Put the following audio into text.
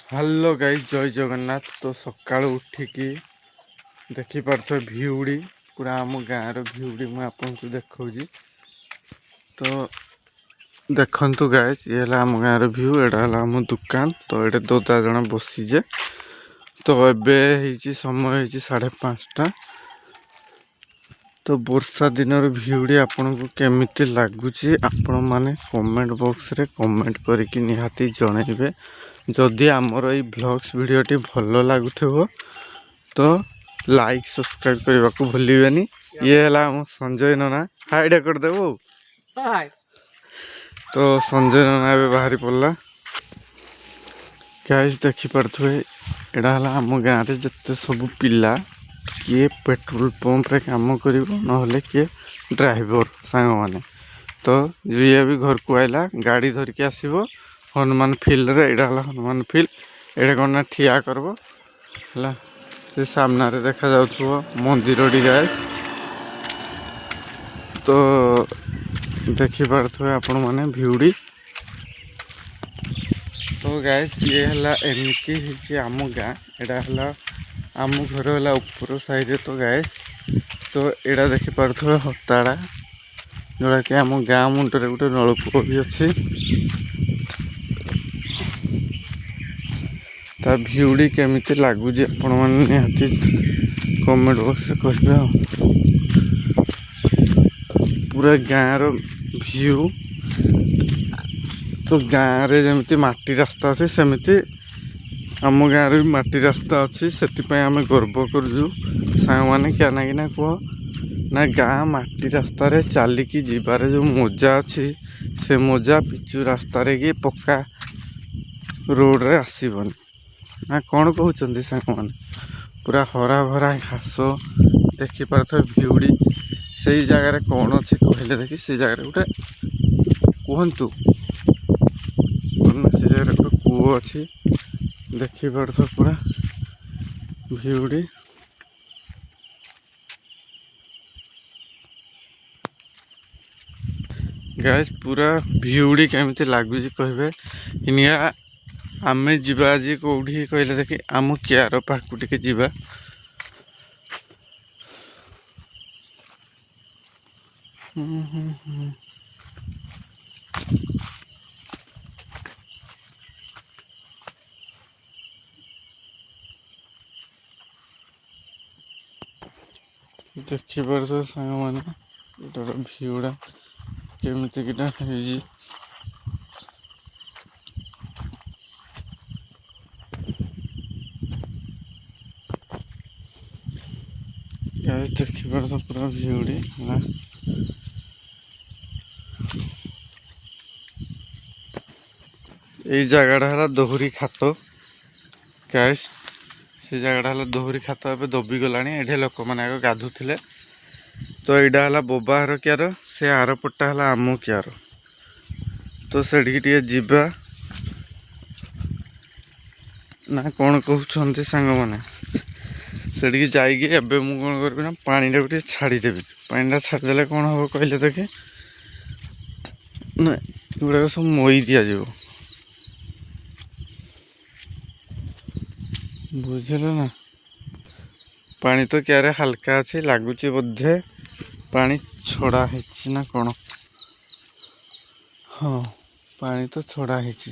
Hello guys, ଜୟ ଜଗନ୍ନାଥ। ତ ସକାଳୁ ଉଠିକି ଦେଖିପାରୁଥିବେ ଭିଉଡ଼ି, ପୁରା ଆମ ଗାଁର ଭିଉଡ଼ି ମୁଁ ଆପଣଙ୍କୁ ଦେଖାଉଛି। ତ ଦେଖନ୍ତୁ ଗାଇସ୍, ଇଏ ହେଲା ଆମ ଗାଁର ଭିଉ, ଏଇଟା ହେଲା ଆମ ଦୋକାନ। ତ ଏଇଟା ଦଦା ଜଣେ ବସିଛେ। ତ ଏବେ ହେଇଛି ସମୟ ହେଇଛି 5:30। ତ ବର୍ଷା ଦିନର ଭିଉଡ଼ି ଆପଣଙ୍କୁ କେମିତି ଲାଗୁଛି ଆପଣମାନେ କମେଣ୍ଟ ବକ୍ସରେ କମେଣ୍ଟ କରିକି ନିହାତି ଜଣାଇବେ। ଯଦି ଆମର ଏଇ ଭ୍ଲଗ୍ସ ଭିଡ଼ିଓଟି ଭଲ ଲାଗୁଥିବ ତ ଲାଇକ୍ ସବସ୍କ୍ରାଇବ୍ କରିବାକୁ ଭୁଲିବେନି। ଇଏ ହେଲା ଆମ ସଞ୍ଜୟ ନନା, ହାଇଟା କରିଦେବୁ। ତ ସଞ୍ଜୟ ନନା ଏବେ ବାହାରି ପଡ଼ିଲା। ଗାଇସ୍ ଦେଖିପାରୁଥିବେ, ଏଇଟା ହେଲା ଆମ ଗାଁରେ ଯେତେ ସବୁ ପିଲା, କିଏ ପେଟ୍ରୋଲ ପମ୍ପରେ କାମ କରିବ, ନହେଲେ କିଏ ଡ୍ରାଇଭର ସାଙ୍ଗମାନେ। ତ ଯିଏ ବି ଘରକୁ ଆଇଲା ଗାଡ଼ି ଧରିକି ଆସିବ ହନୁମାନ ଫିଲ୍ଡରେ। ଏଇଟା ହେଲା ହନୁମାନ ଫିଲ୍ଡ। ଏଇଟା କ'ଣ ନା ଠିଆ କରିବ ହେଲା, ସେ ସାମ୍ନାରେ ଦେଖାଯାଉଥିବ ମନ୍ଦିରଟି ଗାଇସ୍। ତ ଦେଖିପାରୁଥିବେ ଆପଣମାନେ ଭିଉଡ଼ି। ତ ଗାଇସ୍, ଇଏ ହେଲା ଏମିତି ହେଇଛି ଆମ ଗାଁ। ଏଇଟା ହେଲା ଆମ ଘର ହେଲା ଉପର ସାଇଡ଼ରେ। ତ ଗାଇସ୍, ତ ଏଇଟା ଦେଖିପାରୁଥିବେ ହତାଡ଼ା, ଯେଉଁଟାକି ଆମ ଗାଁ ମୁଣ୍ଡରେ ଗୋଟେ ନଳକୂପ ବି ଅଛି। ତା ଭିଉଡ଼ି କେମିତି ଲାଗୁଛି ଆପଣମାନେ ନିହାତି କମେଣ୍ଟ ବକ୍ସରେ କହିବେ ଆଉ। ପୁରା ଗାଁର ଭିଉ। ତ ଗାଁରେ ଯେମିତି ମାଟି ରାସ୍ତା ଅଛି, ସେମିତି ଆମ ଗାଁରେ ବି ମାଟି ରାସ୍ତା ଅଛି। ସେଥିପାଇଁ ଆମେ ଗର୍ବ କରୁଛୁ ସାଙ୍ଗମାନେ। କାହିଁକିନା କୁହ ନା, ଗାଁ ମାଟି ରାସ୍ତାରେ ଚାଲିକି ଯିବାରେ ଯେଉଁ ମଜା ଅଛି, ସେ ମଜା ପିଚୁ ରାସ୍ତାରେ କି ପକ୍କା ରୋଡ଼ରେ ଆସିବନି। ନା କ'ଣ କହୁଛନ୍ତି ସାଙ୍ଗମାନେ? ପୁରା ହରା ଭରା ଘାସ ଦେଖିପାରୁଥିବେ ଭିଉଡ଼ି। ସେଇ ଜାଗାରେ କ'ଣ ଅଛି କହିଲେ ଦେଖି? ସେ ଜାଗାରେ ଗୋଟେ କୁହନ୍ତୁ ନା, ସେ ଜାଗାରେ ଗୋଟେ କୂଅ ଅଛି। ଦେଖିପାରୁଥିବେ ପୁରା ଭିଉଡ଼ି। ଗାଇସ୍, ପୁରା ଭିଉଡ଼ି କେମିତି ଲାଗୁଛି କହିବେ? ଇନିଆ ଆମେ ଯିବା ଆଜି କେଉଁଠି କହିଲେ ଦେଖି? ଆମ କିଆର ପାଖକୁ ଟିକେ ଯିବା। ଦେଖିପାରୁଥିବେ ସାଙ୍ଗମାନେ, ଏଟାର ଭିଉଟା କେମିତି କିଟା ହେଇଛି। ଗାଇସ୍, ଦେଖିପାରୁଥିବେ ପୁରା ଭିଉଡ଼ି ହେଲା। ଏଇ ଜାଗାଟା ହେଲା ଦହୁରୀ ଖାତ ଗାଇସ୍। ସେ ଜାଗାଟା ହେଲା ଦହୁରୀ ଖାତ। ଏବେ ଦବିଗଲାଣି। ଏଠି ଲୋକମାନେ ଆଗ ଗାଧୁଥିଲେ। ତ ଏଇଟା ହେଲା ବୋବାହାର କିଆର, ସେ ଆରପଟଟା ହେଲା ଆମ କିଆର। ତ ସେଠିକି ଟିକେ ଯିବା ନା କ'ଣ କହୁଛନ୍ତି ସାଙ୍ଗମାନେ? ସେଠିକି ଯାଇକି ଏବେ ମୁଁ କ'ଣ କରିବି ନା, ପାଣିଟାକୁ ଟିକେ ଛାଡ଼ିଦେବି। ପାଣିଟା ଛାଡ଼ିଦେଲେ କ'ଣ ହେବ କହିଲେ ଦେଖି? ନା, ଏଗୁଡ଼ାକ ସବୁ ମଇ ଦିଆଯିବ, ବୁଝିଲ ନା? ପାଣି ତ କିଆରେ ହାଲକା ଅଛି, ଲାଗୁଛି ବୋଧେ ପାଣି ଛଡ଼ା ହେଇଛି ନା କ'ଣ? ହଁ, ପାଣି ତ ଛଡ଼ା ହେଇଛି।